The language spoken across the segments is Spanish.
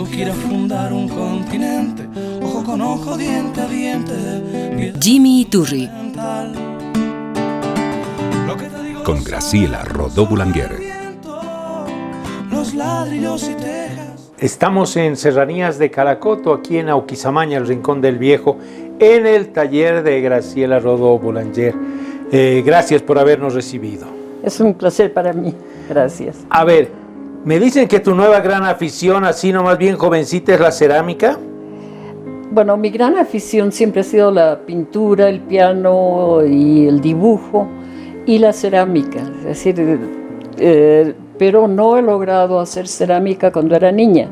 Cuando quieras fundar un continente, ojo con ojo, diente a diente. Jimmy Iturri. Con Graciela Rodó Boulanger. Los ladrillos y tejas. Estamos en Serranías de Caracoto, aquí en Auquisamaña, el Rincón del Viejo, en el taller de Graciela Rodó Boulanger. Gracias por habernos recibido. Es un placer para mí, gracias. A ver, me dicen que tu nueva gran afición, así nomás bien jovencita, es la cerámica. Bueno, mi gran afición siempre ha sido la pintura, el piano y el dibujo y la cerámica. Es decir, pero no he logrado hacer cerámica cuando era niña.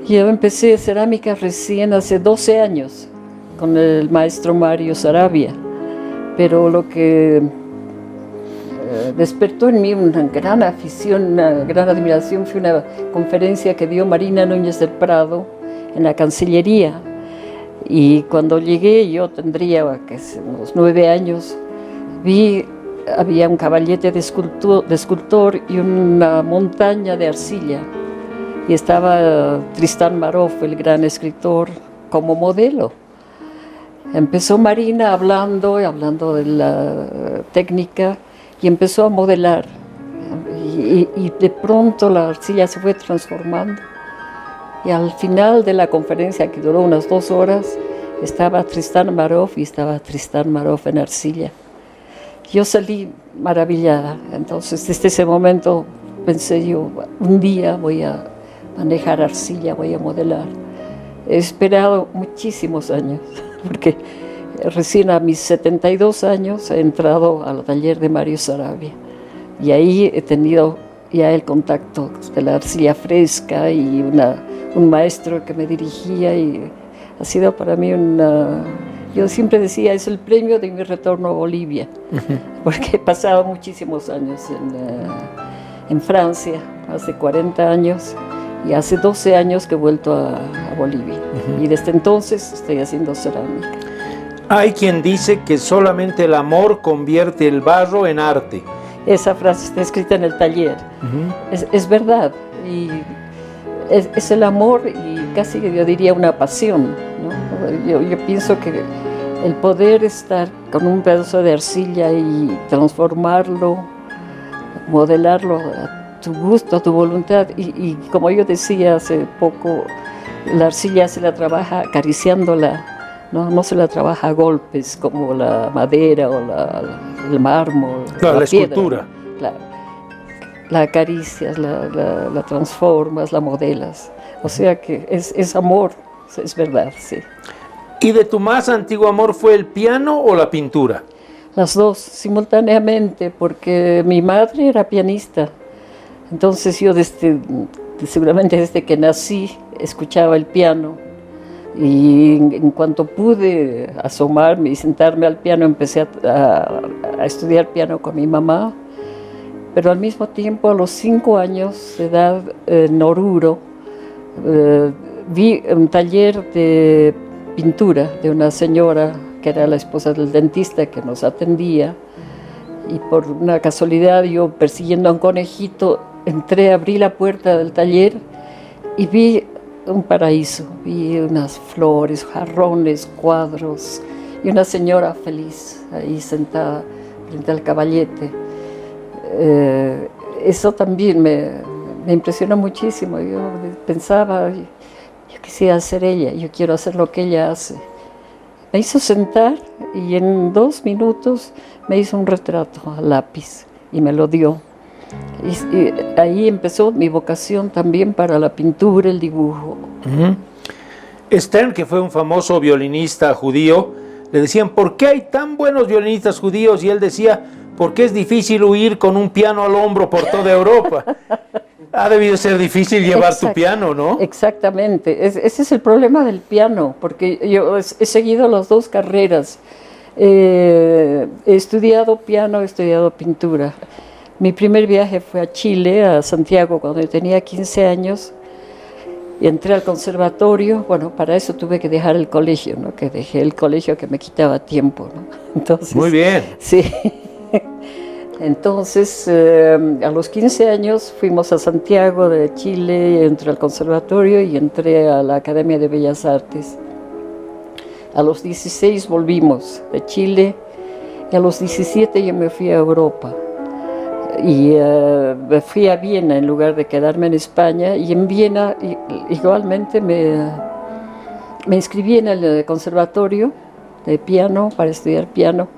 Yo empecé cerámica recién hace 12 años con el maestro Mario Sarabia, pero lo que despertó en mí una gran afición, una gran admiración fue una conferencia que dio Marina Núñez del Prado en la Cancillería, y cuando llegué, yo tendría unos 9 años, había un caballete de escultor y una montaña de arcilla, y estaba Tristán Maroff, el gran escritor, como modelo. Empezó Marina hablando de la técnica y empezó a modelar, y de pronto la arcilla se fue transformando, y al final de la conferencia, que duró unas 2 horas, estaba Tristán Maroff y estaba Tristán Maroff en arcilla. Yo salí maravillada. Entonces, desde ese momento pensé yo, un día voy a manejar arcilla, voy a modelar. He esperado muchísimos años, porque recién a mis 72 años he entrado al taller de Mario Sarabia, y ahí he tenido ya el contacto de la arcilla fresca y un maestro que me dirigía, y ha sido para mí yo siempre decía, es el premio de mi retorno a Bolivia, porque he pasado muchísimos años en Francia, hace 40 años, y hace 12 años que he vuelto a Bolivia, y desde entonces estoy haciendo cerámica. Hay quien dice que solamente el amor convierte el barro en arte. Esa frase está escrita en el taller. Es verdad, y es el amor, y casi yo diría una pasión, ¿no? Yo pienso que el poder estar con un pedazo de arcilla y transformarlo, modelarlo a tu gusto, a tu voluntad, y como yo decía hace poco, la arcilla se la trabaja acariciándola, no se la trabaja a golpes como la madera o el mármol, claro, la piedra. escultura. Claro. La acaricias, la transformas, la modelas. O sea que es amor, es verdad, sí. ¿Y de tu más antiguo amor fue el piano o la pintura? Las dos, simultáneamente, porque mi madre era pianista. Entonces yo seguramente desde que nací escuchaba el piano. Y en cuanto pude asomarme y sentarme al piano, empecé a estudiar piano con mi mamá. Pero al mismo tiempo, a los 5 años de edad, en Oruro, vi un taller de pintura de una señora que era la esposa del dentista que nos atendía, y por una casualidad, yo persiguiendo a un conejito, abrí la puerta del taller y vi un paraíso. Vi unas flores, jarrones, cuadros y una señora feliz ahí sentada frente al caballete. Eso también me impresionó muchísimo. Yo pensaba, yo quisiera ser ella, yo quiero hacer lo que ella hace. Me hizo sentar y en 2 minutos me hizo un retrato a lápiz y me lo dio. Y ahí empezó mi vocación también para la pintura, el dibujo. Stern, que fue un famoso violinista judío, le decían, ¿por qué hay tan buenos violinistas judíos? Y él decía, porque es difícil huir con un piano al hombro por toda Europa. Ha debido ser difícil llevar tu piano, ¿no? Exactamente. Ese es el problema del piano, porque yo he seguido las 2 carreras. He estudiado piano, he estudiado pintura. Mi primer viaje fue a Chile, a Santiago, cuando yo tenía 15 años. Y entré al conservatorio. Bueno, para eso tuve que dejar el colegio, ¿no? Que dejé el colegio que me quitaba tiempo, ¿no? Entonces, muy bien. Sí. Entonces, a los 15 años fuimos a Santiago de Chile, entré al conservatorio y entré a la Academia de Bellas Artes. A los 16 volvimos de Chile y a los 17 yo me fui a Europa. Y me fui a Viena en lugar de quedarme en España, y en Viena igualmente me inscribí en el conservatorio de piano para estudiar piano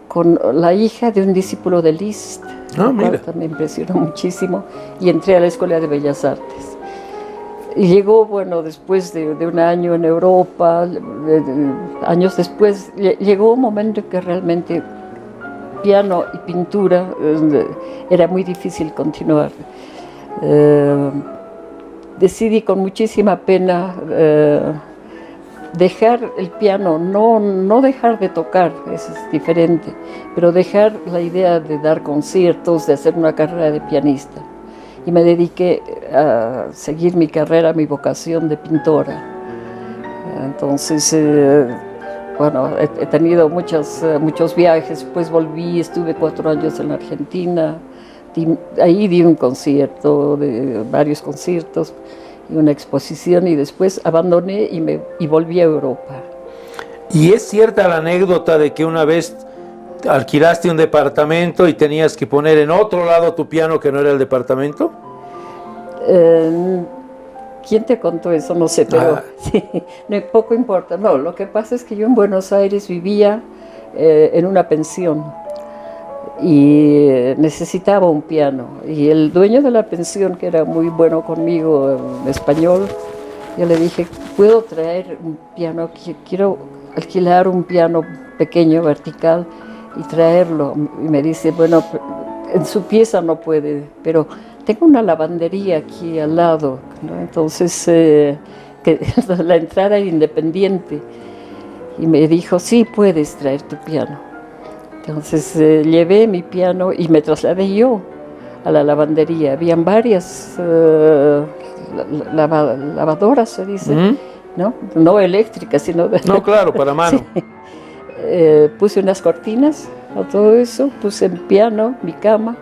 con la hija de un discípulo de Liszt, lo cual también me impresionó muchísimo, y entré a la Escuela de Bellas Artes. Y llegó, bueno, después de un año en Europa, años después, llegó un momento en que realmente piano y pintura era muy difícil continuar. Decidí con muchísima pena dejar el piano, no dejar de tocar, eso es diferente, pero dejar la idea de dar conciertos, de hacer una carrera de pianista. Y me dediqué a seguir mi carrera, mi vocación de pintora. Entonces, bueno, he tenido muchos viajes, después volví, estuve 4 años en la Argentina, ahí di un concierto, varios conciertos y una exposición, y después abandoné y volví a Europa. ¿Y es cierta la anécdota de que una vez alquilaste un departamento y tenías que poner en otro lado tu piano que no era el departamento? ¿Quién te contó eso? No sé, pero sí, poco importa. No, lo que pasa es que yo en Buenos Aires vivía en una pensión y necesitaba un piano. Y el dueño de la pensión, que era muy bueno conmigo en español, yo le dije, ¿puedo traer un piano? Quiero alquilar un piano pequeño, vertical, y traerlo. Y me dice, bueno, en su pieza no puede, pero tengo una lavandería aquí al lado, ¿no? Entonces, que la entrada era independiente. Y me dijo, sí, puedes traer tu piano. Entonces, llevé mi piano y me trasladé yo a la lavandería. Habían varias lavadoras, se dice, ¿no? No eléctricas, sino de... No, claro, para mano. Sí. Puse unas cortinas a todo eso, puse el piano, mi cama,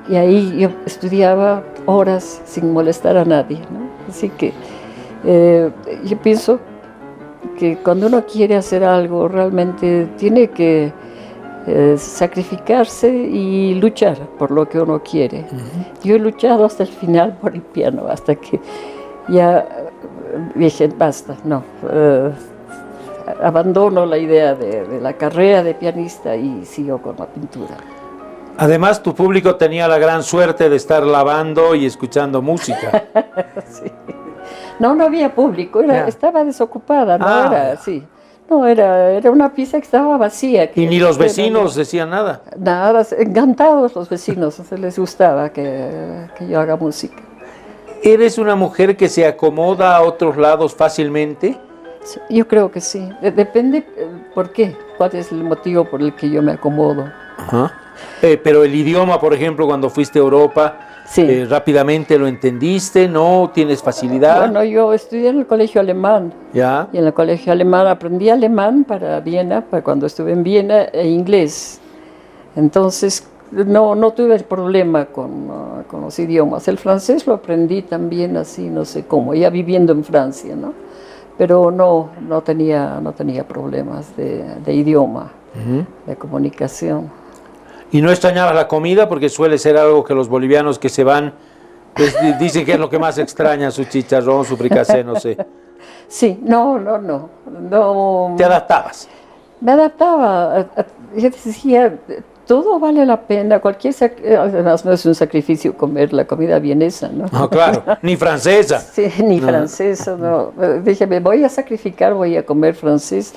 y ahí yo estudiaba horas sin molestar a nadie, ¿no? Así que yo pienso que cuando uno quiere hacer algo, realmente tiene que sacrificarse y luchar por lo que uno quiere. Yo he luchado hasta el final por el piano, hasta que ya dije, basta, no. Abandono la idea de la carrera de pianista y sigo con la pintura. Además, tu público tenía la gran suerte de estar lavando y escuchando música. Sí. No había público, estaba desocupada, era una pieza que estaba vacía. ¿Y ni los vecinos decían nada? Nada, encantados los vecinos, les gustaba que yo haga música. ¿Eres una mujer que se acomoda a otros lados fácilmente? Yo creo que sí. Depende por qué, cuál es el motivo por el que yo me acomodo. Ajá. Pero el idioma, por ejemplo, cuando fuiste a Europa, sí. ¿Rápidamente lo entendiste? ¿No tienes facilidad? Bueno, yo estudié en el colegio alemán. ¿Ya? Y en el colegio alemán aprendí alemán para Viena, para cuando estuve en Viena, e inglés. Entonces, no tuve el problema con los idiomas. El francés lo aprendí también así, no sé cómo, ya viviendo en Francia, ¿no? Pero no tenía problemas de idioma, de comunicación. ¿Y no extrañabas la comida? Porque suele ser algo que los bolivianos que se van, pues, dicen que es lo que más extraña, su chicharrón, su fricasé, no sé. Sí, no. ¿Te adaptabas? Me adaptaba. Yo decía, todo vale la pena, además no es un sacrificio comer la comida vienesa, ¿no? No, claro, ni francesa. Sí, ni francesa, no. Dije, me voy a sacrificar, voy a comer francés.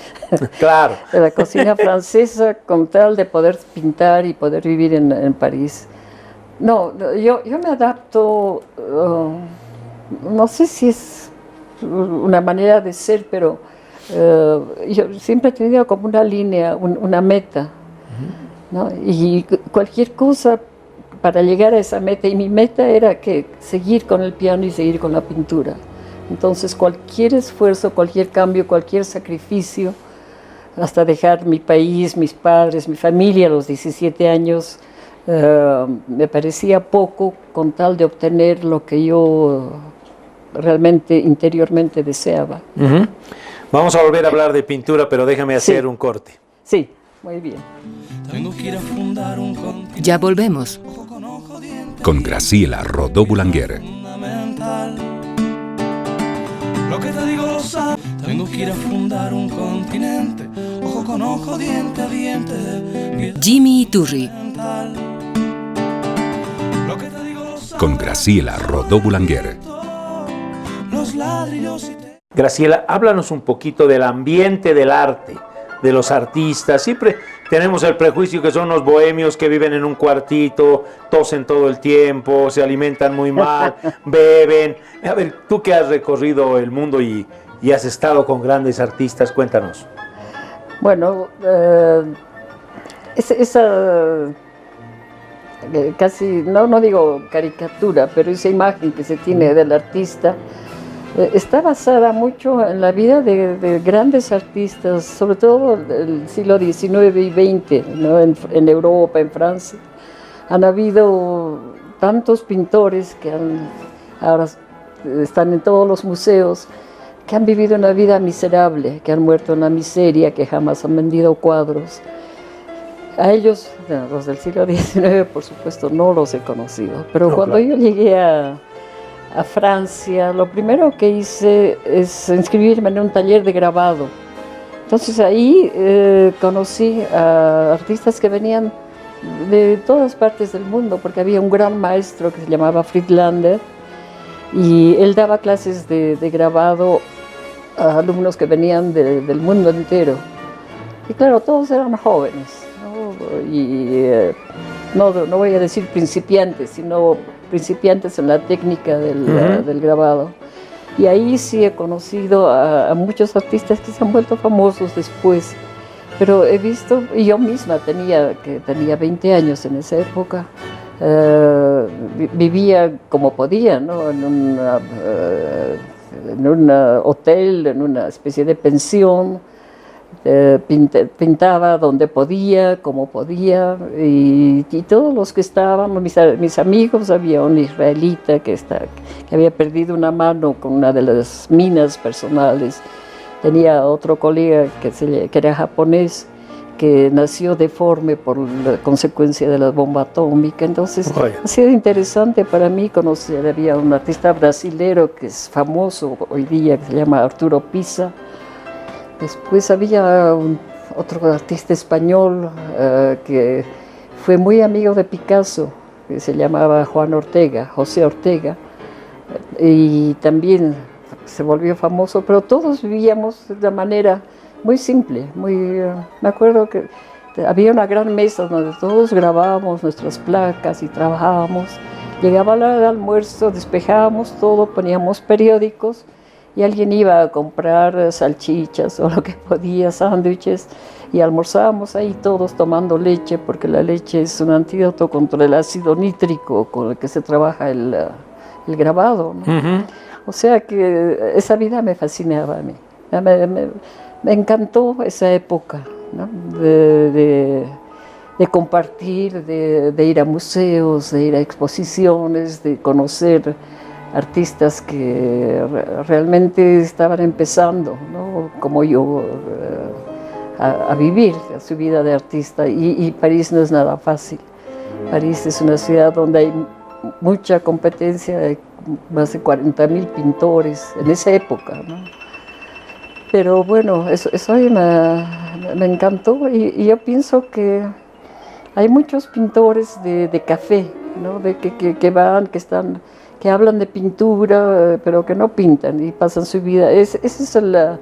Claro. La cocina francesa con tal de poder pintar y poder vivir en París. No, yo me adapto, no sé si es una manera de ser, pero yo siempre he tenido como una línea, una meta, ¿no? Y cualquier cosa para llegar a esa meta, y mi meta era que seguir con el piano y seguir con la pintura. Entonces cualquier esfuerzo, cualquier cambio, cualquier sacrificio, hasta dejar mi país, mis padres, mi familia a los 17 años, me parecía poco con tal de obtener lo que yo realmente interiormente deseaba. Ujú. Vamos a volver a hablar de pintura, pero déjame hacer un corte. Sí, muy bien. Tengo que ir a fundar un continente. Ya volvemos. Ojo con ojo, diente Con Graciela Rodó Boulanger. fundamental. Lo que te digo lo sabes. Tengo que ir a fundar un continente. Ojo con ojo, diente a diente. Piedra Jimmy Iturri. fundamental. Lo que te digo lo sabes. Con Graciela Rodó Boulanger. Los ladrillos y te... Graciela, háblanos un poquito del ambiente del arte, de los artistas. Siempre tenemos el prejuicio que son los bohemios que viven en un cuartito, tosen todo el tiempo, se alimentan muy mal, beben. A ver, tú que has recorrido el mundo y has estado con grandes artistas, cuéntanos. Bueno, esa casi, no digo caricatura, pero esa imagen que se tiene del artista está basada mucho en la vida de grandes artistas, sobre todo del siglo XIX y XX, ¿no? En Europa, en Francia. Han habido tantos pintores que ahora están en todos los museos, que han vivido una vida miserable, que han muerto en la miseria, que jamás han vendido cuadros. A ellos, los del siglo XIX, por supuesto, no los he conocido, pero No, cuando claro. yo llegué a Francia, lo primero que hice es inscribirme en un taller de grabado. Entonces ahí conocí a artistas que venían de todas partes del mundo, porque había un gran maestro que se llamaba Friedlander, y él daba clases de grabado a alumnos que venían del mundo entero. Y claro, todos eran jóvenes, ¿no? Y no voy a decir principiantes, sino principiantes en la técnica del grabado. Y ahí sí he conocido a muchos artistas que se han vuelto famosos después. Pero he visto, y yo misma tenía 20 años en esa época, vivía como podía, ¿no? En un hotel, en una especie de pensión. Pintaba donde podía, como podía, y todos los que estaban, mis amigos, había un israelita que había perdido una mano con una de las minas personales, tenía otro colega que era japonés, que nació deforme por la consecuencia de la bomba atómica. Entonces ha sido interesante para mí conocer. Había un artista brasilero que es famoso hoy día, que se llama Arturo Pisa. Después había otro artista español que fue muy amigo de Picasso, que se llamaba José Ortega, y también se volvió famoso, pero todos vivíamos de una manera muy simple. Me acuerdo que había una gran mesa donde todos grabábamos nuestras placas y trabajábamos. Llegaba la hora del almuerzo, despejábamos todo, poníamos periódicos, y alguien iba a comprar salchichas o lo que podía, sándwiches, y almorzábamos ahí todos tomando leche, porque la leche es un antídoto contra el ácido nítrico con el que se trabaja el grabado, ¿no? Uh-huh. O sea que esa vida me fascinaba a mí. Me encantó esa época, ¿no? de compartir, de ir a museos, de ir a exposiciones, de conocer artistas que realmente estaban empezando, ¿no? Como yo, a vivir su vida de artista. Y París no es nada fácil. París es una ciudad donde hay mucha competencia, hay más de 40.000 pintores en esa época, ¿no? Pero bueno, eso me encantó, y yo pienso que hay muchos pintores de café, ¿no? Que hablan de pintura, pero que no pintan y pasan su vida. Esa es la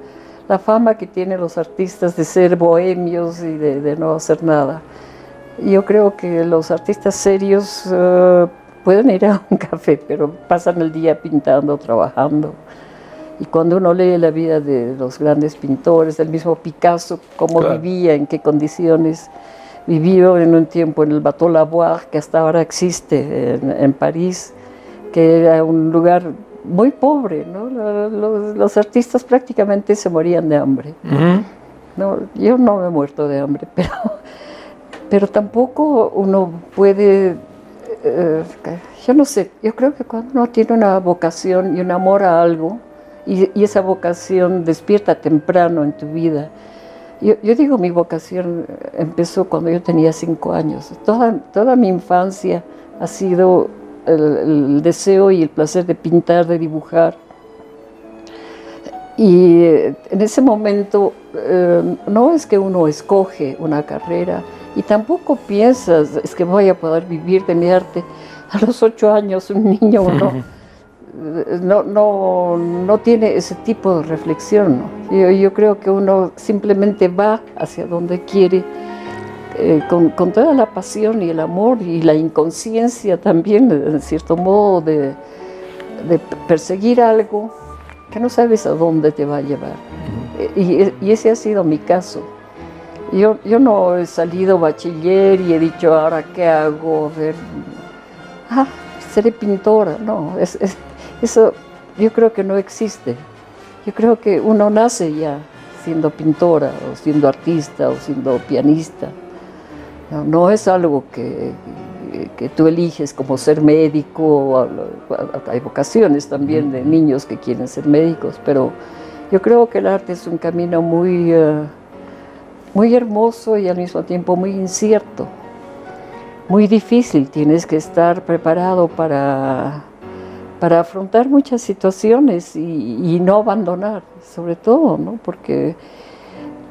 fama que tienen los artistas de ser bohemios y de no hacer nada. Yo creo que los artistas serios pueden ir a un café, pero pasan el día pintando, trabajando. Y cuando uno lee la vida de los grandes pintores, del mismo Picasso, cómo vivía, en qué condiciones vivió en un tiempo en el Bateau Lavoir, que hasta ahora existe en París, que era un lugar muy pobre, ¿no? Los artistas prácticamente se morían de hambre. Uh-huh. No, yo no me he muerto de hambre, pero tampoco uno puede, yo no sé, yo creo que cuando uno tiene una vocación y un amor a algo, y esa vocación despierta temprano en tu vida. Yo digo, mi vocación empezó cuando yo tenía 5 años. Toda mi infancia ha sido el deseo y el placer de pintar, de dibujar. Y en ese momento no es que uno escoge una carrera y tampoco piensas, es que voy a poder vivir de mi arte. A los 8 años un niño no tiene ese tipo de reflexión, ¿no? Yo creo que uno simplemente va hacia donde quiere, con toda la pasión y el amor y la inconsciencia también, en cierto modo, de perseguir algo que no sabes a dónde te va a llevar. Y ese ha sido mi caso. Yo no he salido bachiller y he dicho, ¿ahora qué hago? Seré pintora. No, eso yo creo que no existe. Yo creo que uno nace ya siendo pintora, o siendo artista, o siendo pianista. No es algo que tú eliges, como ser médico. Hay vocaciones también de niños que quieren ser médicos, pero yo creo que el arte es un camino muy hermoso y al mismo tiempo muy incierto, muy difícil. Tienes que estar preparado para afrontar muchas situaciones y no abandonar, sobre todo, ¿no? Porque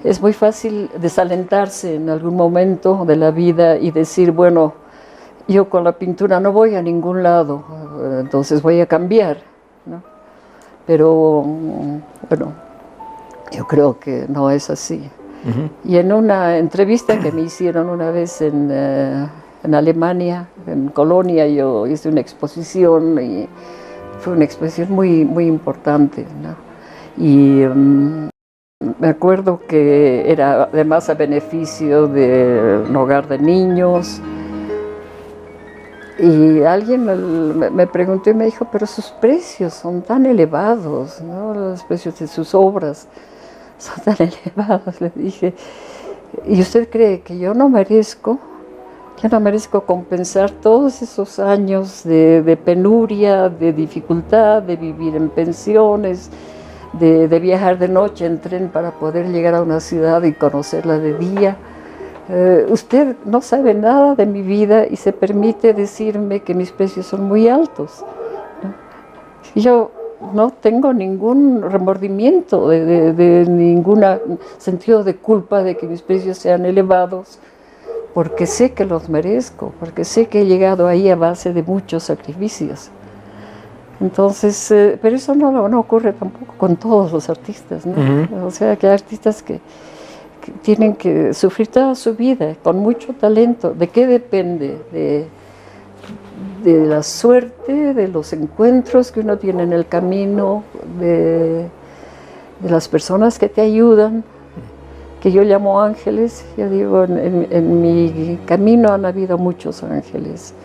es muy fácil desalentarse en algún momento de la vida y decir, bueno, yo con la pintura no voy a ningún lado, entonces voy a cambiar, ¿no? Pero, bueno, yo creo que no es así. Y en una entrevista que me hicieron una vez en Alemania, en Colonia, yo hice una exposición y fue una exposición muy, muy importante, ¿no? Y me acuerdo que era además a beneficio de un hogar de niños. Y alguien me preguntó y me dijo, pero sus precios son tan elevados, ¿no? Los precios de sus obras son tan elevados. Le dije, ¿y usted cree que yo no merezco compensar todos esos años de penuria, de dificultad, de vivir en pensiones, de viajar de noche en tren para poder llegar a una ciudad y conocerla de día? Usted no sabe nada de mi vida y se permite decirme que mis precios son muy altos, ¿no? Y yo no tengo ningún remordimiento, de ningún sentido de culpa de que mis precios sean elevados, porque sé que los merezco, porque sé que he llegado ahí a base de muchos sacrificios. Entonces, pero eso no ocurre tampoco con todos los artistas, ¿no? O sea, que hay artistas que tienen que sufrir toda su vida con mucho talento. ¿De qué depende? De la suerte, de los encuentros que uno tiene en el camino, de las personas que te ayudan, que yo llamo ángeles. Yo digo, en mi camino han habido muchos ángeles,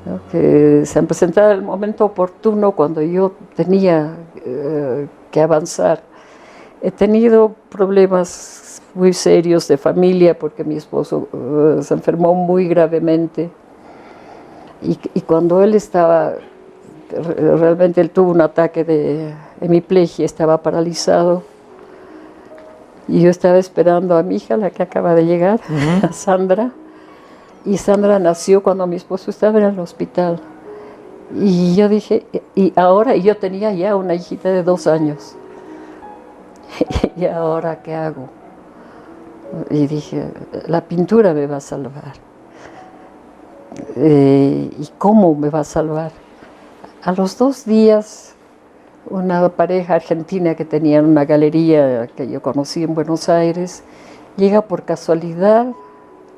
¿no? Que se han presentado en el momento oportuno cuando yo tenía que avanzar. He tenido problemas muy serios de familia porque mi esposo se enfermó muy gravemente y cuando él estaba, realmente él tuvo un ataque de hemiplegia, estaba paralizado y yo estaba esperando a mi hija, la que acaba de llegar, a Sandra, y Sandra nació cuando mi esposo estaba en el hospital y yo dije, y yo tenía ya una hijita de 2 años. ¿Y ahora qué hago? Y dije, la pintura me va a salvar. ¿Y cómo me va a salvar? A los 2 días, una pareja argentina que tenía una galería que yo conocí en Buenos Aires, llega por casualidad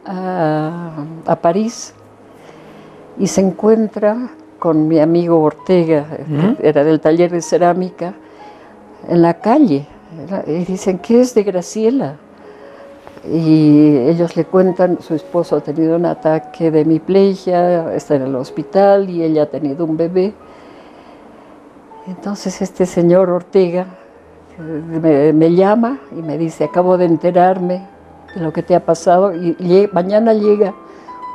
a París y se encuentra con mi amigo Ortega, que era del taller de cerámica, en la calle. Y dicen, ¿qué es de Graciela? Y ellos le cuentan, su esposo ha tenido un ataque de hemiplegia, está en el hospital y ella ha tenido un bebé. Entonces este señor Ortega me llama y me dice, acabo de enterarme de lo que te ha pasado, y mañana llega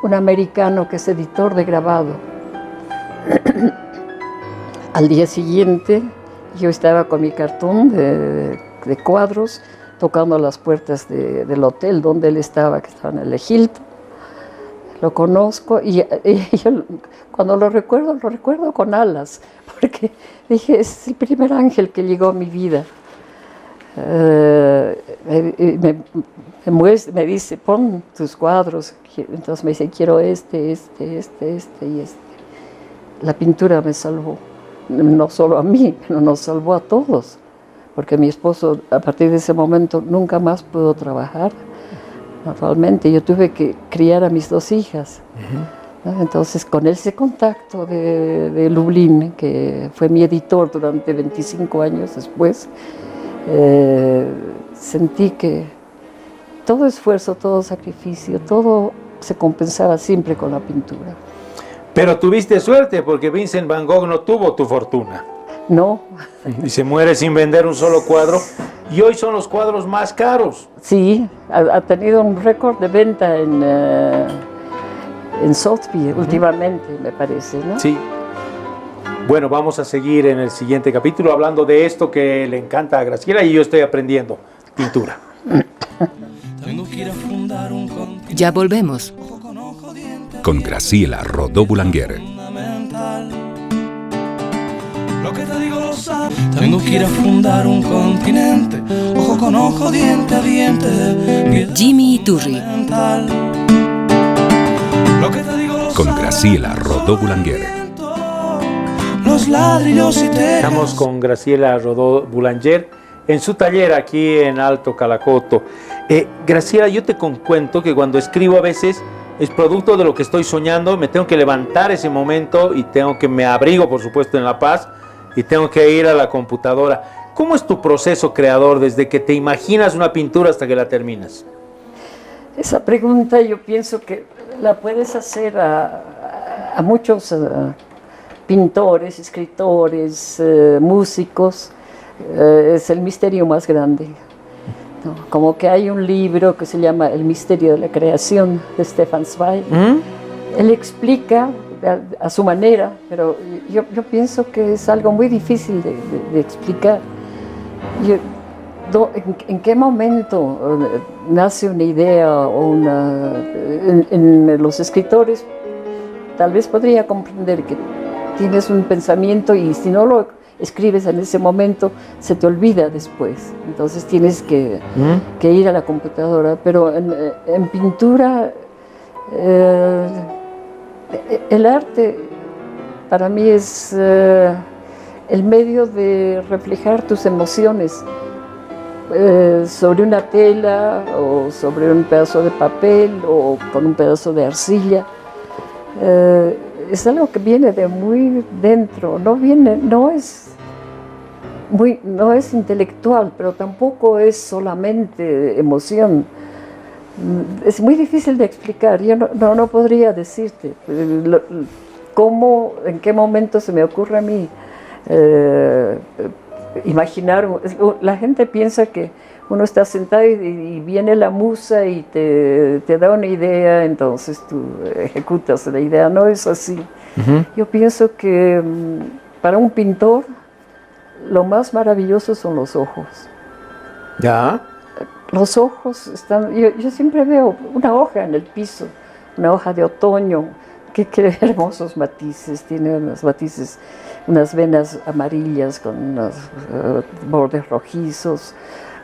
un americano que es editor de grabado. Al día siguiente yo estaba con mi cartón de cuadros tocando las puertas del hotel donde él estaba, que estaba en el Hilton. Lo conozco y yo, cuando lo recuerdo con alas, porque dije, es el primer ángel que llegó a mi vida. Me dice, pon tus cuadros. Entonces me dice, quiero este y este. La pintura me salvó, no solo a mí, pero nos salvó a todos, porque mi esposo a partir de ese momento nunca más pudo trabajar. Normalmente yo tuve que criar a mis 2 hijas. ¿No? Entonces con ese contacto de Lublin, que fue mi editor durante 25 años después, sentí que todo esfuerzo, todo sacrificio, todo se compensaba siempre con la pintura. Pero tuviste suerte porque Vincent Van Gogh no tuvo tu fortuna. No. Y se muere sin vender un solo cuadro. Y hoy son los cuadros más caros. Sí, ha tenido un récord de venta en Sotheby últimamente, me parece, ¿no? Sí. Bueno, vamos a seguir en el siguiente capítulo hablando de esto que le encanta a Graciela y yo estoy aprendiendo, pintura. Ya volvemos. Con Graciela Rodó Boulanger. Lo que te digo lo sabes. Tengo que ir a fundar un continente, ojo con ojo, diente a diente. Jimmy Iturri. Lo que te digo lo Con sabes. Graciela Rodó Boulanger. Los ladrillos y tejas. Estamos con Graciela Rodó Boulanger en su taller aquí en Alto Calacoto. Graciela, yo te cuento que cuando escribo a veces es producto de lo que estoy soñando, me tengo que levantar ese momento y me abrigo, por supuesto, en La Paz y tengo que ir a la computadora. ¿Cómo es tu proceso creador desde que te imaginas una pintura hasta que la terminas? Esa pregunta yo pienso que la puedes hacer a muchos pintores, escritores, músicos. Es el misterio más grande. ¿No? Como que hay un libro que se llama El misterio de la creación, de Stefan Zweig. Él explica a su manera, pero yo pienso que es algo muy difícil de explicar. ¿En qué momento nace una idea o en los escritores? Tal vez podría comprender que tienes un pensamiento y si no lo escribes en ese momento, se te olvida después. Entonces tienes que ir a la computadora. Pero en pintura, el arte para mí es el medio de reflejar tus emociones sobre una tela o sobre un pedazo de papel o con un pedazo de arcilla. Es algo que viene de muy dentro, no es intelectual, pero tampoco es solamente emoción. Es muy difícil de explicar. Yo no podría decirte cómo, en qué momento se me ocurre a mí imaginar. La gente piensa que uno está sentado y viene la musa y te da una idea, entonces tú ejecutas la idea. No es así. Yo pienso que para un pintor lo más maravilloso son los ojos. ¿Ya? Los ojos están... Yo siempre veo una hoja en el piso, una hoja de otoño, qué hermosos matices, tiene unos matices, unas venas amarillas con unos bordes rojizos.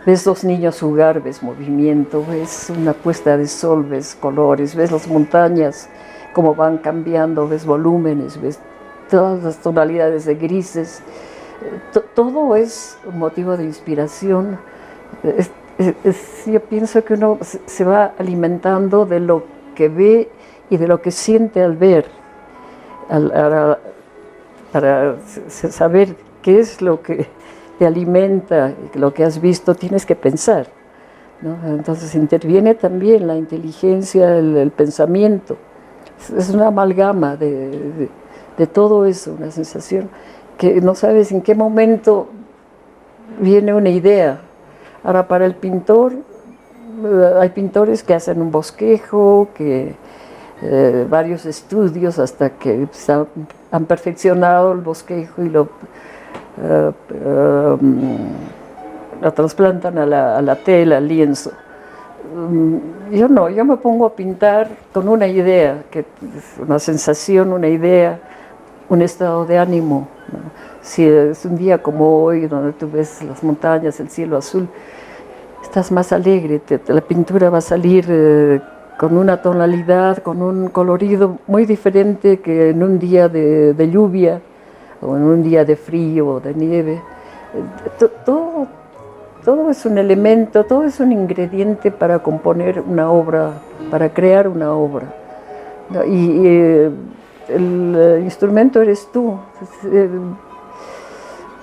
Ves los niños jugar, ves movimiento, ves una puesta de sol, ves colores, ves las montañas, cómo van cambiando, ves volúmenes, ves todas las tonalidades de grises. Todo es un motivo de inspiración. Yo pienso que uno se va alimentando de lo que ve y de lo que siente al ver, para saber qué es lo que te alimenta, lo que has visto, tienes que pensar, ¿no? Entonces interviene también la inteligencia, el pensamiento. Es una amalgama de todo eso, una sensación que no sabes en qué momento viene una idea. Ahora, para el pintor, Hay pintores que hacen un bosquejo, que varios estudios hasta que han perfeccionado el bosquejo y lo trasplantan a la tela, al lienzo. Yo no, yo me pongo a pintar con una idea, una sensación, una idea, un estado de ánimo, ¿no? Si es un día como hoy, donde tú ves las montañas, el cielo azul, estás más alegre, la pintura va a salir con una tonalidad, con un colorido muy diferente que en un día de lluvia o en un día de frío o de nieve. Todo es un elemento, todo es un ingrediente para componer una obra, para crear una obra. Y el instrumento eres tú.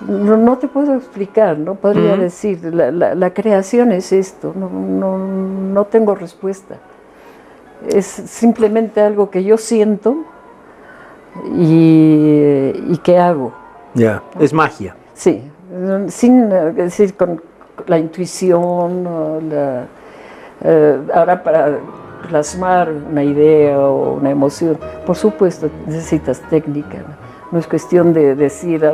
No te puedo explicar, no podría decir, la creación es esto, no tengo respuesta. Es simplemente algo que yo siento y que hago. Ya, es magia. Sí, sin decir con la intuición, ahora para plasmar una idea o una emoción, por supuesto necesitas técnica, no es cuestión de decir,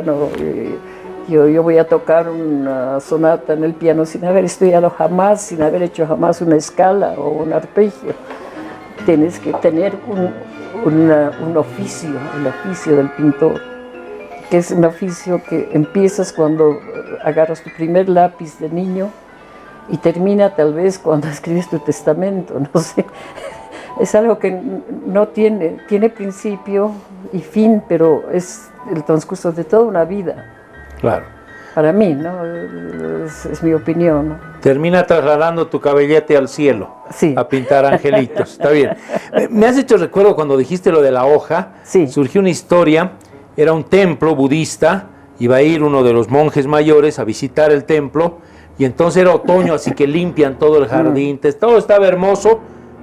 yo voy a tocar una sonata en el piano sin haber estudiado jamás, sin haber hecho jamás una escala o un arpegio. Tienes que tener un oficio, el oficio del pintor, que es un oficio que empiezas cuando agarras tu primer lápiz de niño y termina tal vez cuando escribes tu testamento, no sé. Es algo que no tiene principio y fin, pero es el transcurso de toda una vida. Claro. Para mí, ¿no? Es mi opinión, ¿no? Termina trasladando tu cabellete al cielo, sí, a pintar angelitos. Está bien. Me has hecho recuerdo cuando dijiste lo de la hoja, sí, surgió una historia, era un templo budista, iba a ir uno de los monjes mayores a visitar el templo, y entonces era otoño, así que limpian todo el jardín, todo estaba hermoso,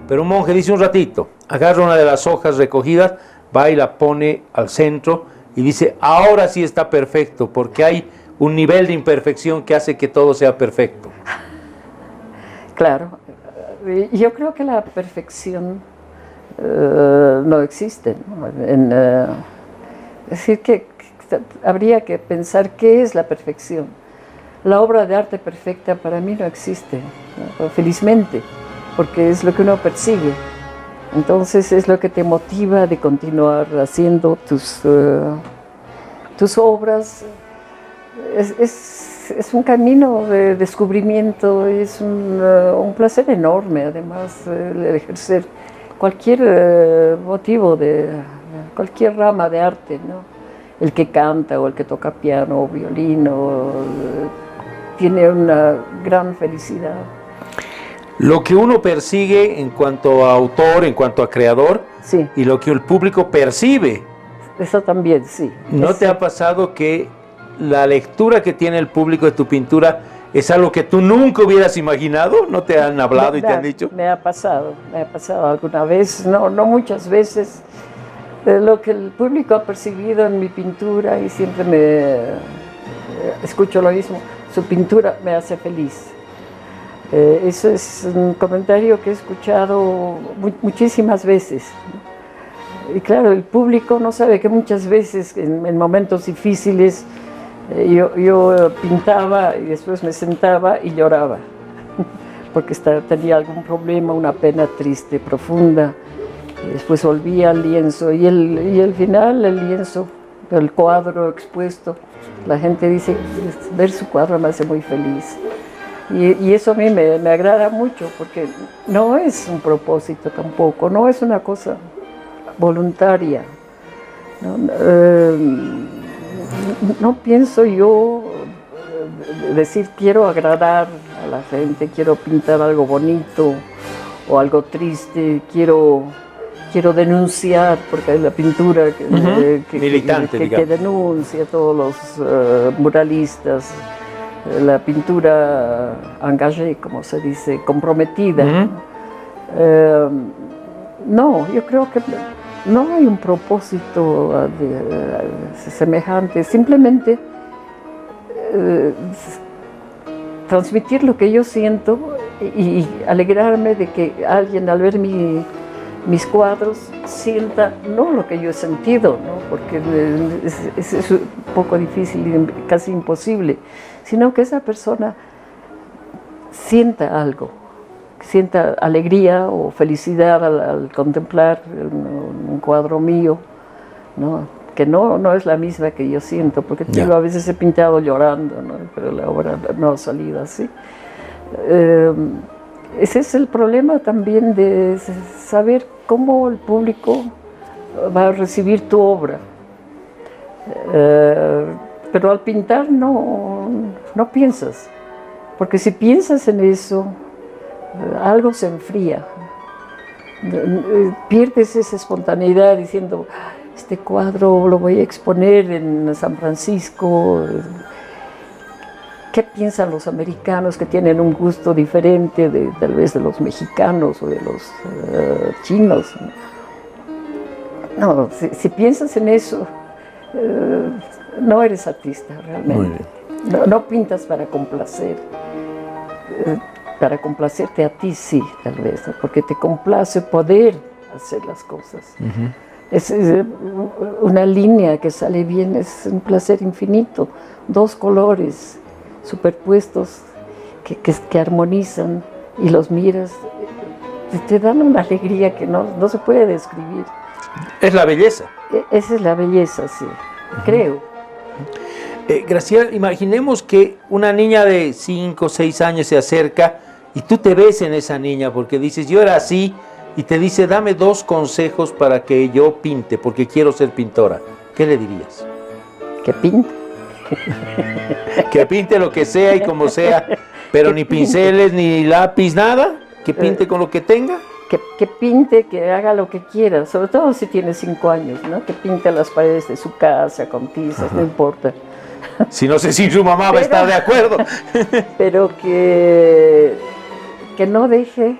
pero un monje dice un ratito, agarra una de las hojas recogidas, va y la pone al centro y dice, ahora sí está perfecto, porque hay un nivel de imperfección que hace que todo sea perfecto. Claro, yo creo que la perfección no existe, ¿no? Es decir, que habría que pensar qué es la perfección. La obra de arte perfecta para mí no existe, ¿no? Felizmente, porque es lo que uno persigue. Entonces es lo que te motiva de continuar haciendo tus obras. Es un camino de descubrimiento, es un placer enorme, además, el ejercer cualquier motivo, cualquier rama de arte, ¿no? El que canta o el que toca piano o violín tiene una gran felicidad. Lo que uno persigue en cuanto a autor, en cuanto a creador, sí, y lo que el público percibe. Eso también, sí. ¿No te ha pasado que la lectura que tiene el público de tu pintura es algo que tú nunca hubieras imaginado? ¿No te han hablado y te han dicho? Me ha pasado alguna vez, no muchas veces. Lo que el público ha percibido en mi pintura, y siempre escucho lo mismo, su pintura me hace feliz. Eso es un comentario que he escuchado muchísimas veces. Y claro, el público no sabe que muchas veces en momentos difíciles yo pintaba y después me sentaba y lloraba, porque tenía algún problema, una pena triste, profunda. Y después volvía al lienzo y al final el lienzo, el cuadro expuesto, la gente dice, ver su cuadro me hace muy feliz. Y eso a mí me agrada mucho, porque no es un propósito tampoco, no es una cosa voluntaria. No pienso yo decir quiero agradar a la gente, quiero pintar algo bonito o algo triste, quiero denunciar, porque hay la pintura que denuncia a todos los muralistas, la pintura engagée, como se dice, comprometida. No, yo creo que no hay un propósito semejante, simplemente transmitir lo que yo siento y alegrarme de que alguien al ver mis cuadros sienta no lo que yo he sentido, ¿no? Porque es un poco difícil y casi imposible, sino que esa persona sienta algo, sienta alegría o felicidad al contemplar un cuadro mío, ¿no? Que no es la misma que yo siento, porque yo a veces he pintado llorando, ¿no? Pero la obra no ha salido así. Ese es el problema también de saber cómo el público va a recibir tu obra. Pero al pintar no piensas, porque si piensas en eso, algo se enfría. Pierdes esa espontaneidad diciendo, este cuadro lo voy a exponer en San Francisco. ¿Qué piensan los americanos que tienen un gusto diferente tal vez de los mexicanos o de los chinos? No, si piensas en eso, no eres artista realmente. Muy bien. No pintas para complacer. Para complacerte a ti sí, tal vez, ¿no? Porque te complace poder hacer las cosas. Es una línea que sale bien, es un placer infinito. Dos colores superpuestos que armonizan y los miras, te dan una alegría que no se puede describir. Es la belleza. Esa es la belleza, sí, creo. Graciela, imaginemos que una niña de 5 o 6 años se acerca y tú te ves en esa niña porque dices, yo era así, y te dice, dame 2 consejos para que yo pinte, porque quiero ser pintora. ¿Qué le dirías? Que pinte. Que pinte lo que sea y como sea, pero ni pinceles, ni lápiz, nada. Que pinte con lo que tenga. Que pinte, que haga lo que quiera, sobre todo si tiene 5 años, ¿no? Que pinte las paredes de su casa con tizas, no importa. Si no sé si su mamá va a estar de acuerdo. Pero que no deje,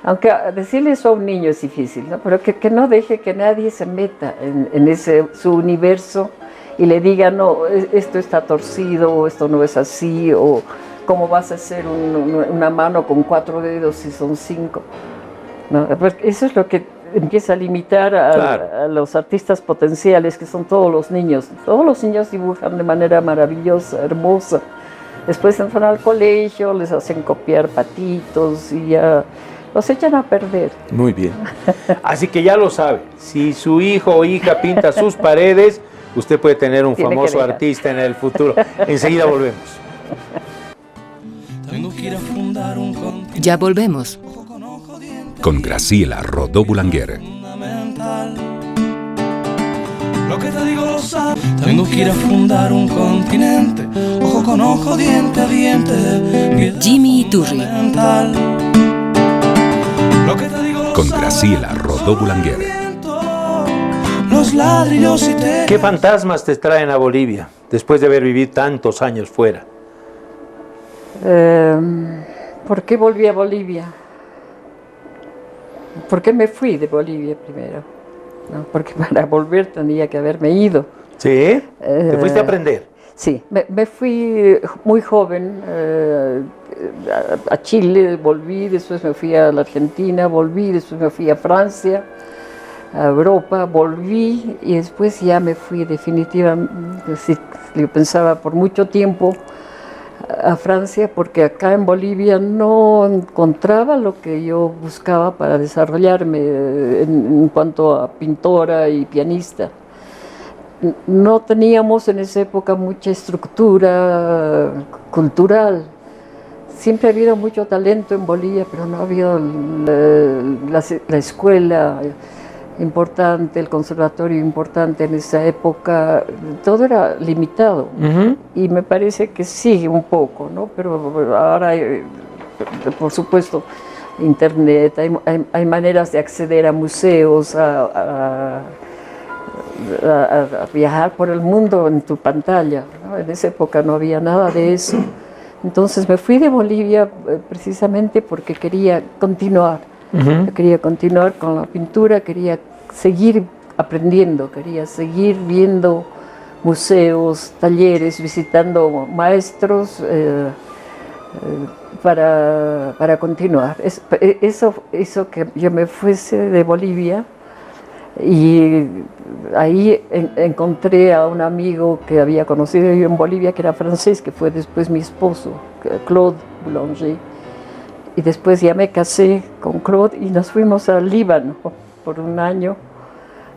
aunque decirle eso a un niño es difícil, ¿no? Pero que no deje que nadie se meta en su universo y le diga, no, esto está torcido, o esto no es así, o cómo vas a hacer una mano con 4 dedos si son 5. ¿No? Porque eso es lo que empieza a limitar a los artistas potenciales, que son todos los niños. Todos los niños dibujan de manera maravillosa, hermosa. Después entran al colegio, les hacen copiar patitos y ya los echan a perder. Muy bien. Así que ya lo sabe. Si su hijo o hija pinta sus paredes, usted puede tener un famoso artista en el futuro. Enseguida volvemos. Ya volvemos. Con Graciela Rodó Boulanger. Lo que te digo lo sabes. Tengo que ir a fundar un continente, ojo con ojo, diente a diente. Jimmy Iturri. Lo que te digo lo Con sabes. Graciela Rodó Boulanger. Los ladrillos y te... ¿Qué fantasmas te traen a Bolivia después de haber vivido tantos años fuera? ¿Por qué volví a Bolivia? ¿Por qué me fui de Bolivia primero? ¿No? Porque para volver tendría que haberme ido. ¿Sí? ¿Te fuiste a aprender? Sí, me fui muy joven a Chile, volví, después me fui a la Argentina, volví, después me fui a Francia, a Europa, volví y después ya me fui definitivamente, yo pensaba por mucho tiempo, a Francia, porque acá en Bolivia no encontraba lo que yo buscaba para desarrollarme en cuanto a pintora y pianista. No teníamos en esa época mucha estructura cultural. Siempre ha habido mucho talento en Bolivia, pero no ha habido la escuela importante, el conservatorio importante en esa época. Todo era limitado. Y me parece que sigue un poco, ¿no? Pero ahora hay, por supuesto, internet, hay maneras de acceder a museos, a viajar por el mundo en tu pantalla, ¿no? En esa época no había nada de eso. Entonces me fui de Bolivia precisamente porque quería continuar. Yo quería continuar con la pintura, quería seguir aprendiendo, quería seguir viendo museos, talleres, visitando maestros, para continuar. Eso hizo que yo me fuese de Bolivia y ahí encontré a un amigo que había conocido yo en Bolivia, que era francés, que fue después mi esposo, Claude Boulanger. Y después ya me casé con Claude y nos fuimos al Líbano por un año,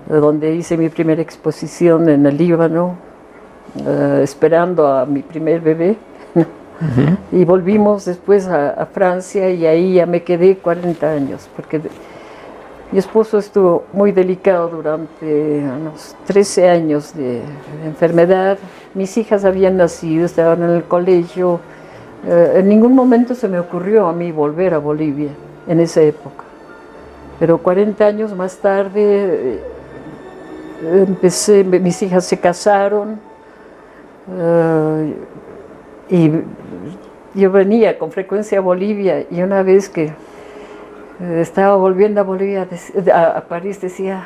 donde hice mi primera exposición en el Líbano, esperando a mi primer bebé. Y volvimos después a Francia y ahí ya me quedé 40 años, porque mi esposo estuvo muy delicado durante unos 13 años de enfermedad. Mis hijas habían nacido, estaban en el colegio. En ningún momento se me ocurrió a mí volver a Bolivia en esa época. Pero 40 años más tarde mis hijas se casaron y yo venía con frecuencia a Bolivia y una vez que estaba volviendo a Bolivia, a París, decía,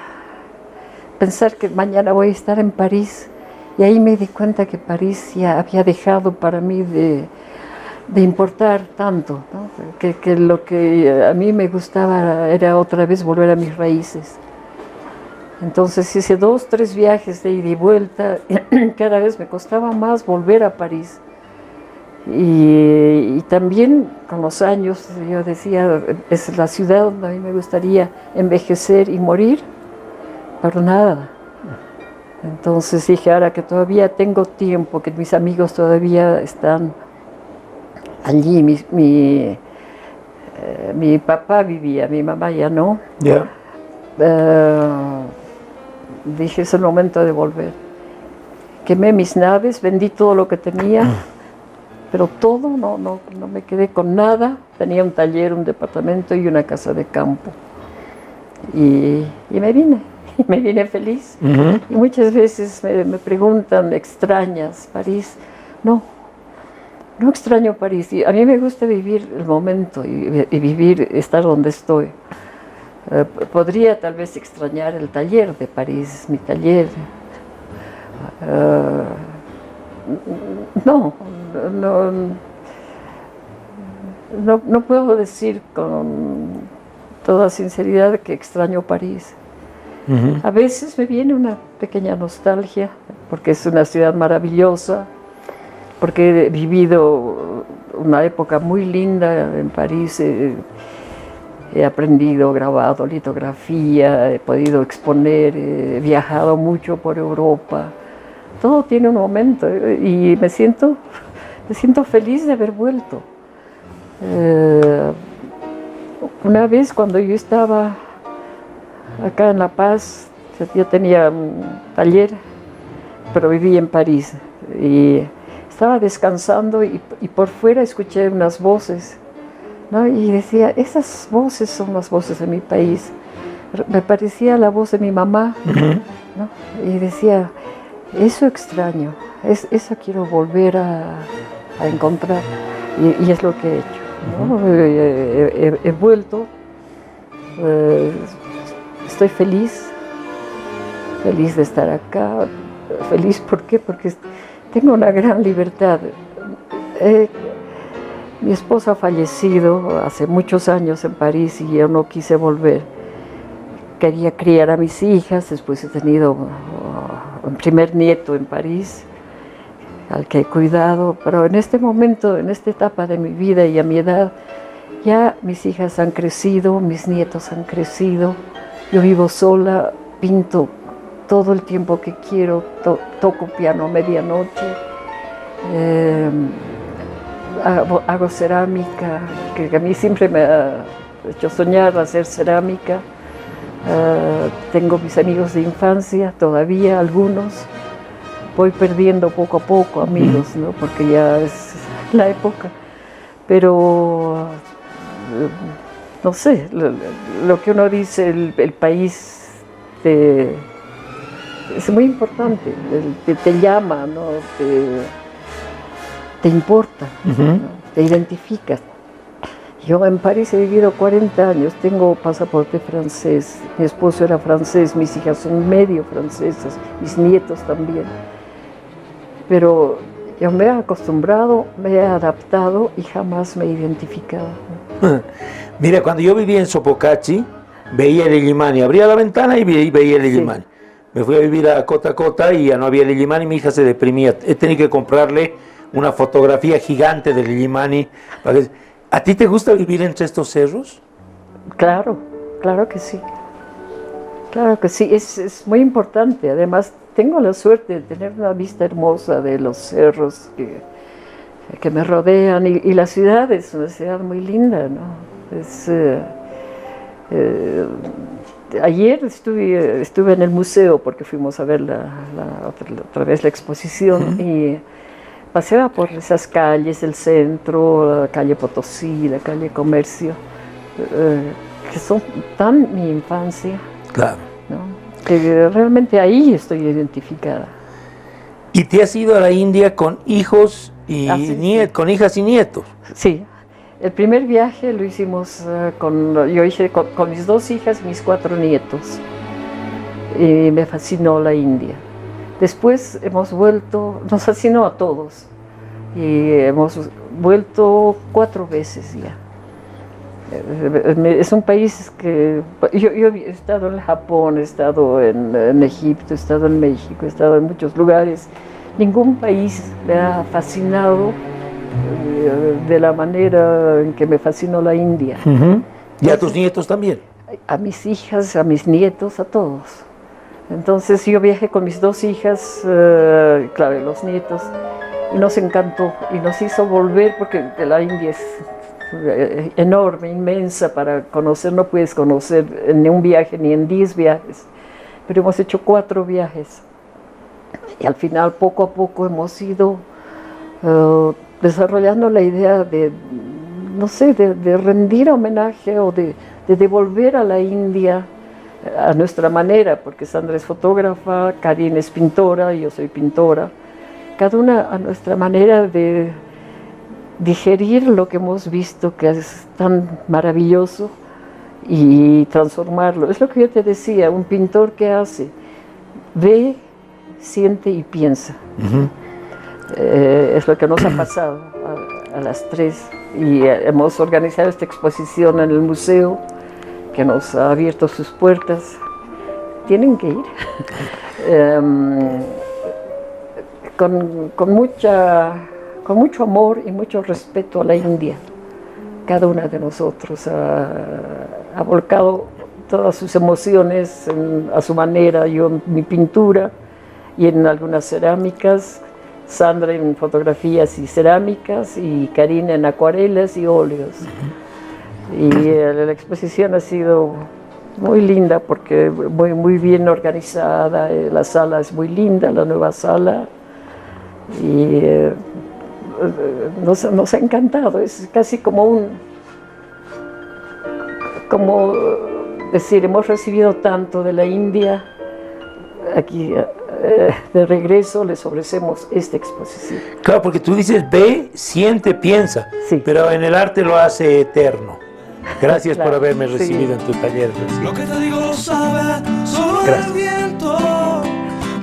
pensar que mañana voy a estar en París. Y ahí me di cuenta que París ya había dejado para mí de importar tanto, ¿no? Que lo que a mí me gustaba era otra vez volver a mis raíces. Entonces hice 2, 3 viajes de ida y vuelta, cada vez me costaba más volver a París. Y también con los años yo decía, es la ciudad donde a mí me gustaría envejecer y morir, pero nada. Entonces dije, ahora que todavía tengo tiempo, que mis amigos todavía están allí, mi papá vivía, mi mamá ya no. Ya. Dije, es el momento de volver. Quemé mis naves, vendí todo lo que tenía, pero todo, no me quedé con nada. Tenía un taller, un departamento y una casa de campo. Y me vine feliz. Y muchas veces me preguntan, ¿extrañas París? No extraño París. Y a mí me gusta vivir el momento y estar donde estoy. Podría tal vez extrañar el taller de París, mi taller. No puedo decir con toda sinceridad que extraño París. A veces me viene una pequeña nostalgia, porque es una ciudad maravillosa, porque he vivido una época muy linda en París. He aprendido, grabado litografía, he podido exponer, he viajado mucho por Europa. Todo tiene un momento y me siento feliz de haber vuelto. Una vez cuando yo estaba acá en La Paz, yo tenía un taller, pero vivía en París. Y estaba descansando y por fuera escuché unas voces, ¿no? Y decía, esas voces son las voces de mi país. Me parecía la voz de mi mamá, ¿no? Y decía, eso extraño, eso quiero volver a encontrar. Y es lo que he hecho, ¿no? He vuelto, estoy feliz de estar acá. Feliz, ¿por qué? Porque tengo una gran libertad. Mi esposo ha fallecido hace muchos años en París y yo no quise volver. Quería criar a mis hijas, después he tenido un primer nieto en París, al que he cuidado, pero en este momento, en esta etapa de mi vida y a mi edad, ya mis hijas han crecido, mis nietos han crecido, yo vivo sola, pinto todo el tiempo que quiero, toco piano a medianoche, hago cerámica, que a mí siempre me ha hecho soñar hacer cerámica. Tengo mis amigos de infancia, todavía algunos. Voy perdiendo poco a poco amigos, ¿no? Porque ya es la época. Pero, no sé, lo que uno dice, el país es muy importante, te llama, ¿no? Te importa, ¿no? Te identificas. Yo en París he vivido 40 años, tengo pasaporte francés, mi esposo era francés, mis hijas son medio francesas, mis nietos también. Pero Yo me he acostumbrado, me he adaptado y jamás me he identificado. Mira, cuando yo vivía en Sopocachi, veía el Illimani, abría la ventana y veía el Illimani. Me fui a vivir a Cota y ya no había el Illimani, mi hija se deprimía. He tenido que comprarle una fotografía gigante del Illimani. ¿A ti te gusta vivir entre estos cerros? Claro, claro que sí. Claro que sí, es muy importante. Además, tengo la suerte de tener una vista hermosa de los cerros que me rodean y la ciudad es una ciudad muy linda, ¿no? Ayer estuve en el museo porque fuimos a ver otra vez la exposición y paseaba por esas calles del centro, la calle Potosí, la calle Comercio, que son tan mi infancia. Claro. ¿No? Que realmente ahí estoy identificada. ¿Y te has ido a la India con hijos y sí. con hijas y nietos? Sí, el primer viaje lo hicimos yo hice con mis 2 hijas y mis 4 nietos. Y me fascinó la India. Después hemos vuelto, nos fascinó a todos. Y hemos vuelto 4 veces ya. Es un país que... Yo he estado en Japón, he estado en Egipto, he estado en México, he estado en muchos lugares. Ningún país me ha fascinado de la manera en que me fascinó la India. ¿Y a tus nietos también? A mis hijas, a mis nietos, a todos. Entonces yo viajé con mis 2 hijas, claro, y los nietos, y nos encantó y nos hizo volver porque la India es enorme, inmensa para conocer, no puedes conocer en un viaje ni en 10 viajes, pero hemos hecho 4 viajes y al final poco a poco hemos ido desarrollando la idea de, no sé, de rendir homenaje o de devolver a la India a nuestra manera, porque Sandra es fotógrafa, Karine es pintora, yo soy pintora, cada una a nuestra manera de digerir lo que hemos visto que es tan maravilloso y transformarlo. Es lo que yo te decía, un pintor que hace, ve, siente y piensa. Es lo que nos ha pasado a las 3 y hemos organizado esta exposición en el museo que nos ha abierto sus puertas. Tienen que ir. Con mucho amor y mucho respeto a la India. Cada una de nosotros ha volcado todas sus emociones a su manera, yo en mi pintura y en algunas cerámicas, Sandra en fotografías y cerámicas y Karina en acuarelas y óleos. Y la exposición ha sido muy linda porque muy bien organizada, la sala es muy linda, la nueva sala. Y nos ha encantado, es casi como decir, hemos recibido tanto de la India, aquí de regreso les ofrecemos esta exposición. Claro, porque tú dices ve, siente, piensa, Sí. pero en el arte lo hace eterno. Gracias Claro, por haberme sí. recibido en tu taller. Lo que te digo lo sabe solo Gracias. el viento,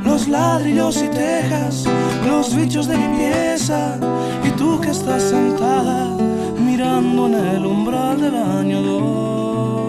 los ladrillos y tejas, los bichos de mi pieza, y tú que estás sentada mirando en el umbral del año 2.